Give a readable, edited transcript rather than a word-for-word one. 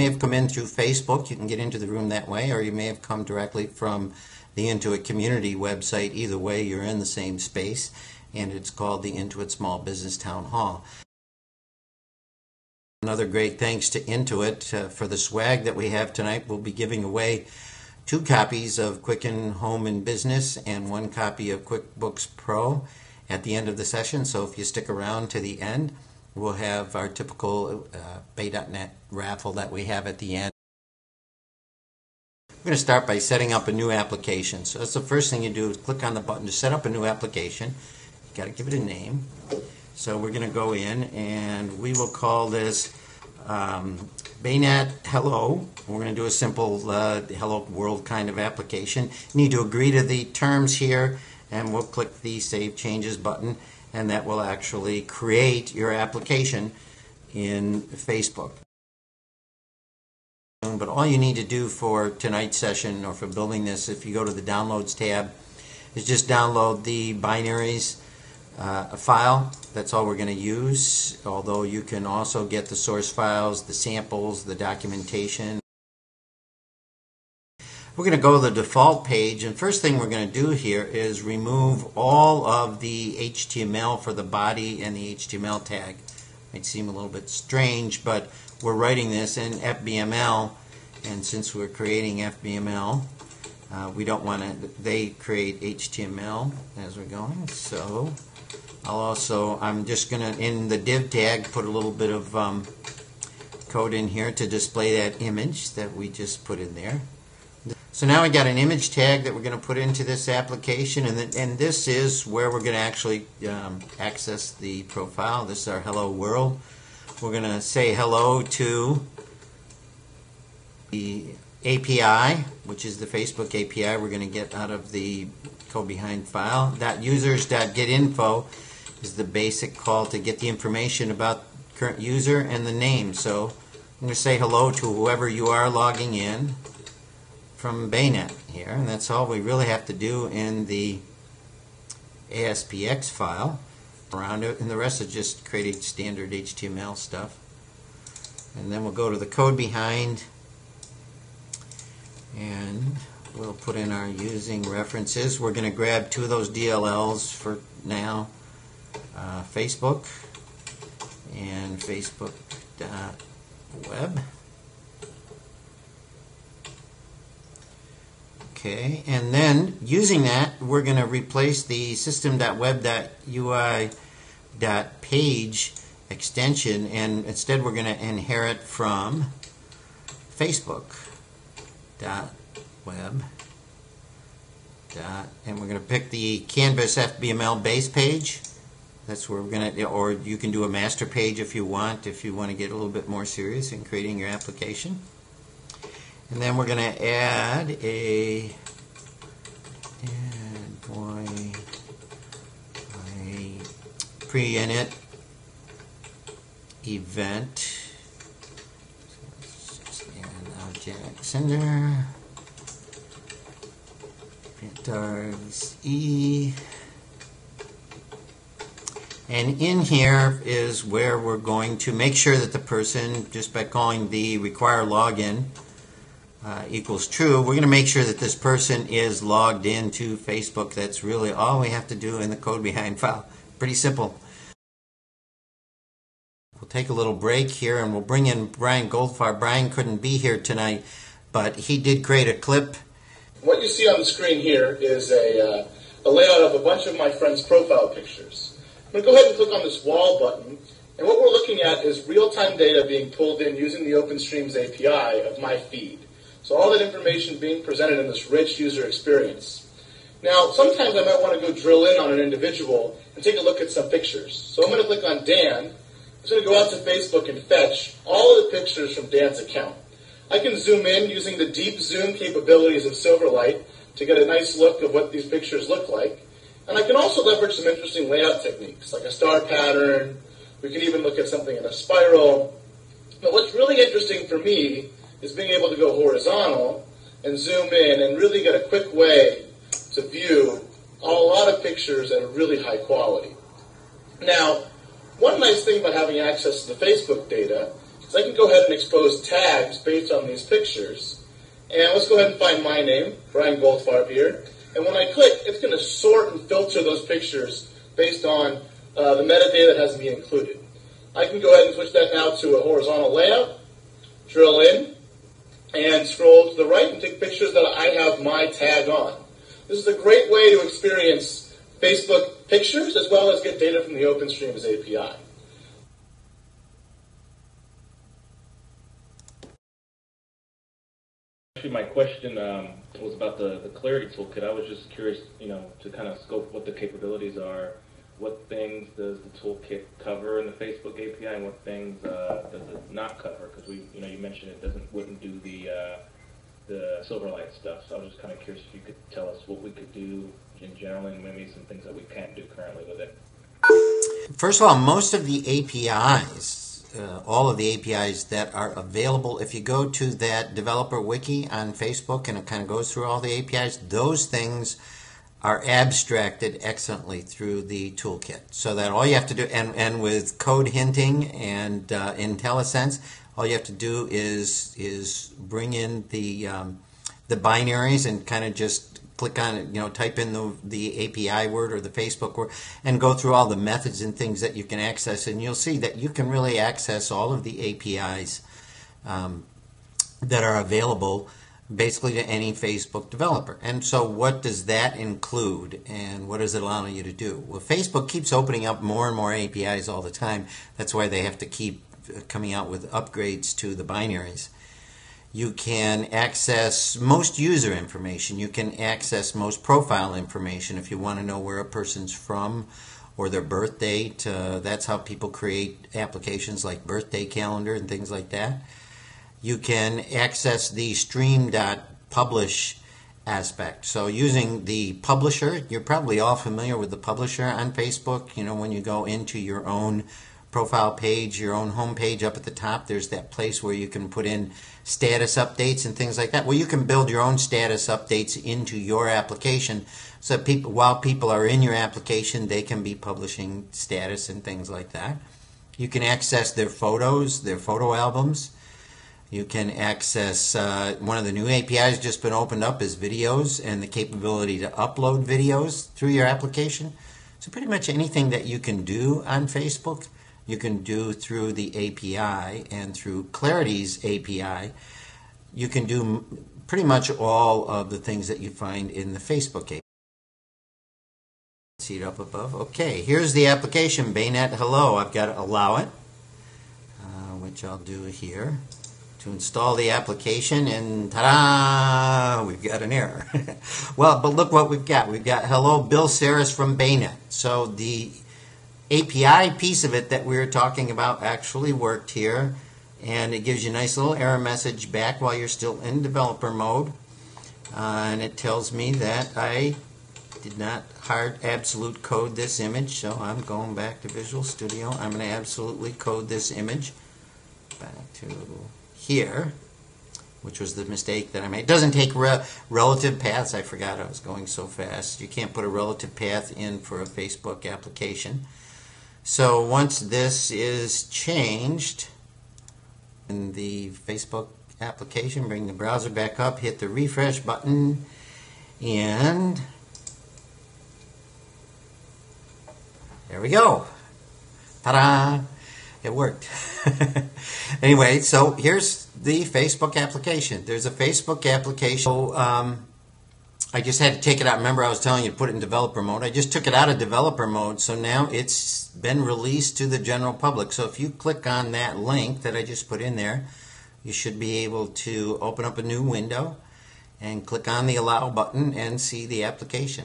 may have come in through Facebook. You can get into the room that way, or you may have come directly from the Intuit community website. Either way, you're in the same space, and it's called the Intuit Small Business Town Hall. Another great thanks to Intuit for the swag that we have tonight. We'll be giving away 2 copies of Quicken Home and Business and 1 copy of QuickBooks Pro at the end of the session. So if you stick around to the end, we'll have our typical Bay.net raffle that we have at the end. We're going to start by setting up a new application. So that's the first thing you do, is click on the button to set up a new application. You got to give it a name. So we're going to go in and we will call this Baynet Hello. We're going to do a simple Hello World kind of application. You need to agree to the terms here, and we'll click the Save Changes button, and that will actually create your application in Facebook. But all you need to do for tonight's session, or for building this, if you go to the Downloads tab, is just download the binaries file. That's all we're going to use, although you can also get the source files, the samples, the documentation. We're going to go to the default page, and first thing we're going to do here is remove all of the HTML for the body and the HTML tag. Might seem a little bit strange, but we're writing this in FBML, and since we're creating FBML, we don't want to, they create HTML as we're going. So I'm just going to, in the div tag, put a little bit of code in here to display that image that we just put in there. So now we got an image tag that we're going to put into this application, and this is where we're going to actually access the profile. This is our Hello World. We're going to say hello to the API, which is the Facebook API we're going to get out of the code behind file. .users.getInfo is the basic call to get the information about current user and the name. So I'm going to say hello to whoever you are logging in from Baynet here, and that's all we really have to do in the ASPX file around it, and the rest is just creating standard HTML stuff. And then we'll go to the code behind, and we'll put in our using references. We're going to grab 2 of those DLLs for now, Facebook and Facebook.web. Okay, and then using that, we're going to replace the system.web.ui.page extension, and instead we're going to inherit from Facebook.web. And we're going to pick the Canvas FBML base page. That's where we're going to, or you can do a master page if you want to get a little bit more serious in creating your application. And then we're going to add a pre-init event. So let's just add object sender. Does E. And in here is where we're going to make sure that the person, just by calling the require login equals true, we're going to make sure that this person is logged into Facebook. That's really all we have to do in the code behind file. Pretty simple. We'll take a little break here, and we'll bring in Brian Goldfarb. Brian couldn't be here tonight, but he did create a clip. What you see on the screen here is a layout of a bunch of my friends' profile pictures. I'm going to go ahead and click on this wall button, and what we're looking at is real-time data being pulled in using the OpenStreams API of my feed. So all that information being presented in this rich user experience. Now, sometimes I might want to go drill in on an individual and take a look at some pictures. So I'm going to click on Dan. I'm going to go out to Facebook and fetch all of the pictures from Dan's account. I can zoom in using the deep zoom capabilities of Silverlight to get a nice look of what these pictures look like. And I can also leverage some interesting layout techniques, like a star pattern. We can even look at something in a spiral. But what's really interesting for me is being able to go horizontal and zoom in and really get a quick way to view a lot of pictures at a really high quality. Now, one nice thing about having access to the Facebook data is So I can go ahead and expose tags based on these pictures. And let's go ahead and find my name, Brian Goldfarb here. And when I click, it's going to sort and filter those pictures based on the metadata that has to be included. I can go ahead and switch that now to a horizontal layout, drill in, and scroll to the right and take pictures that I have my tag on. This is a great way to experience Facebook pictures as well as get data from the OpenStreams API. Actually, my question was about the Clarity Toolkit. I was just curious, to kind of scope what the capabilities are. What things does the toolkit cover in the Facebook API, and what things does it not cover? Because you mentioned it wouldn't do the Silverlight stuff. So I was just kind of curious if you could tell us what we could do in general, and maybe some things that we can't do currently with it. First of all, most of the APIs, all of the APIs that are available, if you go to that developer wiki on Facebook and it kind of goes through all the APIs, those things are abstracted excellently through the toolkit. So that all you have to do, and with code hinting and IntelliSense, all you have to do is bring in the binaries and kind of just click on it, type in the API word or the Facebook word and go through all the methods and things that you can access, and you'll see that you can really access all of the APIs that are available basically to any Facebook developer. And so what does that include, and what does it allow you to do? Well, Facebook keeps opening up more and more APIs all the time. That's why they have to keep coming out with upgrades to the binaries. You can access most user information. You can access most profile information if you want to know where a person's from or their birth date. That's how people create applications like birthday calendar and things like that. You can access the stream.publish aspect. So using the publisher, you're probably all familiar with the publisher on Facebook. When you go into your own profile page, your own home page, up at the top, there's that place where you can put in status updates and things like that. Well, you can build your own status updates into your application so that while people are in your application, they can be publishing status and things like that. You can access their photos, their photo albums. You can access, one of the new APIs just been opened up is videos and the capability to upload videos through your application. So pretty much anything that you can do on Facebook, you can do through the API, and through Clarity's API, you can do pretty much all of the things that you find in the Facebook API. See it up above? Okay, here's the application, Baynet Hello. I've got to allow it, which I'll do here to install the application, and ta-da! We've got an error. Well, but look what we've got. We've got hello, Bill Saris from Baynet. So the API piece of it that we were talking about actually worked here, and it gives you a nice little error message back while you're still in developer mode, and it tells me that I did not hard absolute code this image, so I'm going back to Visual Studio. I'm going to absolutely code this image back to here, which was the mistake that I made. It doesn't take relative paths. I forgot I was going so fast. You can't put a relative path in for a Facebook application. So once this is changed in the Facebook application, bring the browser back up, hit the refresh button, and there we go. Ta-da! It worked. Anyway, so here's the Facebook application. There's a Facebook application. So, I just had to take it out. Remember, I was telling you to put it in developer mode. I just took it out of developer mode, so now it's been released to the general public. So if you click on that link that I just put in there, you should be able to open up a new window and click on the Allow button and see the application.